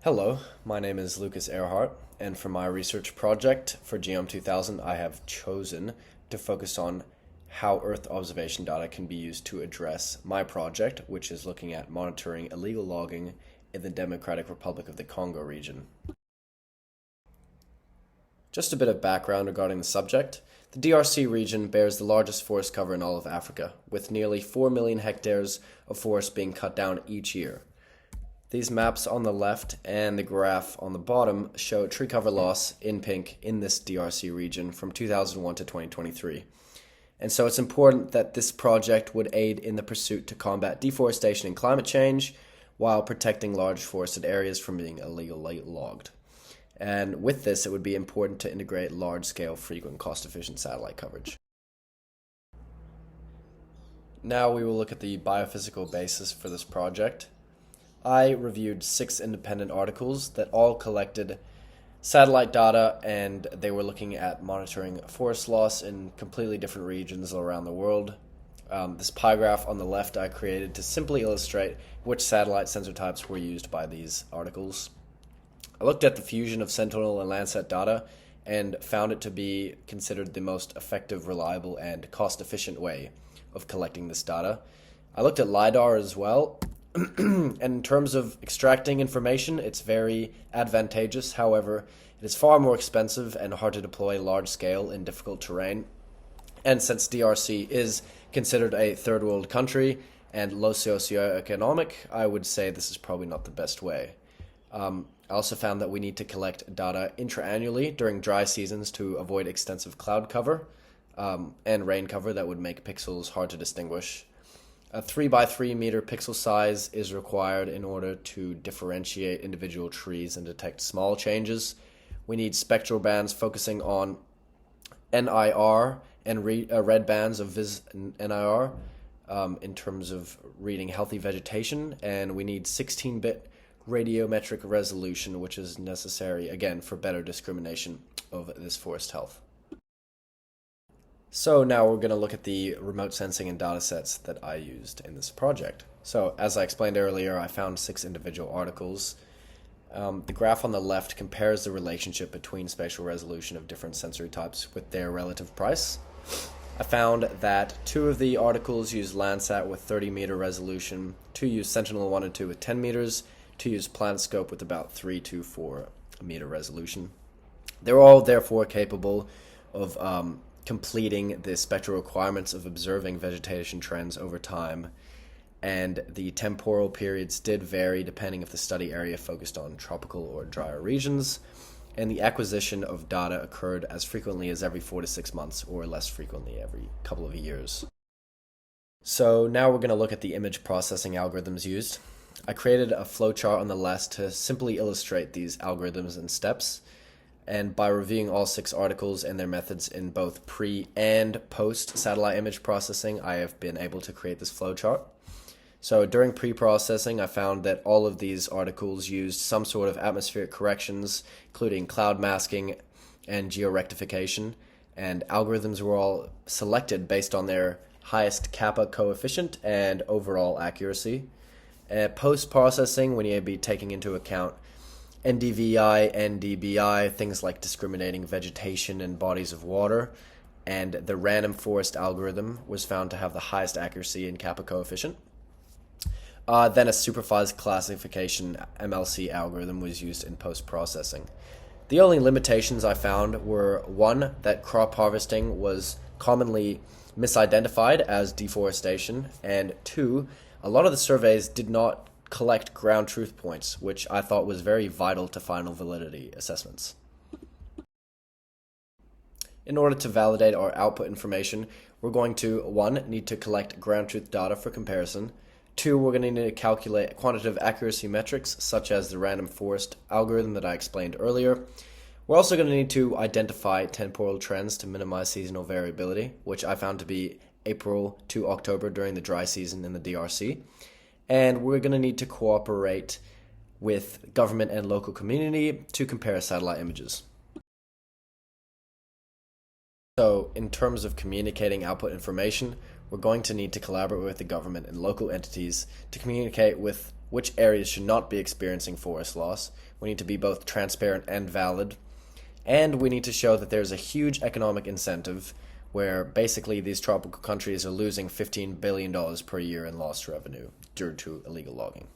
Hello, my name is Lucas Earhart, and for my research project for GEOM2000, I have chosen to focus on how Earth observation data can be used to address my project, which is looking at monitoring illegal logging in the Democratic Republic of the Congo region. Just a bit of background regarding the subject. The DRC region bears the largest forest cover in all of Africa, with nearly 4 million hectares of forest being cut down each year. These maps on the left and the graph on the bottom show tree cover loss in pink in this DRC region from 2001 to 2023. And so it's important that this project would aid in the pursuit to combat deforestation and climate change while protecting large forested areas from being illegally logged. And with this, it would be important to integrate large-scale, frequent, cost-efficient satellite coverage. Now we will look at the biophysical basis for this project. I reviewed 6 independent articles that all collected satellite data, and they were looking at monitoring forest loss in completely different regions around the world. This pie graph on the left I created to simply illustrate which satellite sensor types were used by these articles. I looked at the fusion of Sentinel and Landsat data and found it to be considered the most effective, reliable, and cost-efficient way of collecting this data. I looked at LiDAR as well. And in terms of extracting information, it's very advantageous. However, it is far more expensive and hard to deploy large scale in difficult terrain. And since DRC is considered a third world country and low socioeconomic, I would say this is probably not the best way. I also found that we need to collect data intra-annually during dry seasons to avoid extensive cloud cover and rain cover that would make pixels hard to distinguish. A 3 by 3 meter pixel size is required in order to differentiate individual trees and detect small changes. We need spectral bands focusing on NIR and red bands of NIR in terms of reading healthy vegetation, and we need 16-bit radiometric resolution, which is necessary, again, for better discrimination of this forest health. So now we're going to look at the remote sensing and data sets that I used in this project. So as I explained earlier, I found 6 individual articles. The graph on the left compares the relationship between spatial resolution of different sensory types with their relative price. I found that 2 of the articles use Landsat with 30-meter resolution, 2 use Sentinel-1 and 2 with 10 meters, 2 use PlanetScope with about 3 to 4 meter resolution. They're all therefore capable of completing the spectral requirements of observing vegetation trends over time, and the temporal periods did vary depending if the study area focused on tropical or drier regions, and the acquisition of data occurred as frequently as every 4 to 6 months or less frequently every couple of years. So now we're going to look at the image processing algorithms used. I created a flowchart on the left to simply illustrate these algorithms and steps. And by reviewing all 6 articles and their methods in both pre and post satellite image processing, I have been able to create this flowchart. So during pre-processing, I found that all of these articles used some sort of atmospheric corrections, including cloud masking and georectification, and algorithms were all selected based on their highest kappa coefficient and overall accuracy. Post-processing, we need to be taking into account NDVI, NDBI, things like discriminating vegetation and bodies of water, and the random forest algorithm was found to have the highest accuracy and kappa coefficient. Then a supervised classification MLC algorithm was used in post-processing. The only limitations I found were 1, that crop harvesting was commonly misidentified as deforestation, and 2, a lot of the surveys did not collect ground truth points, which I thought was very vital to final validity assessments. In order to validate our output information, we're going to 1, need to collect ground truth data for comparison. 2, we're going to need to calculate quantitative accuracy metrics such as the random forest algorithm that I explained earlier. We're also going to need to identify temporal trends to minimize seasonal variability, which I found to be April to October during the dry season in the DRC. And we're going to need to cooperate with government and local community to compare satellite images. So in terms of communicating output information, we're going to need to collaborate with the government and local entities to communicate with which areas should not be experiencing forest loss. We need to be both transparent and valid. And we need to show that there's a huge economic incentive where basically these tropical countries are losing $15 billion per year in lost revenue due to illegal logging.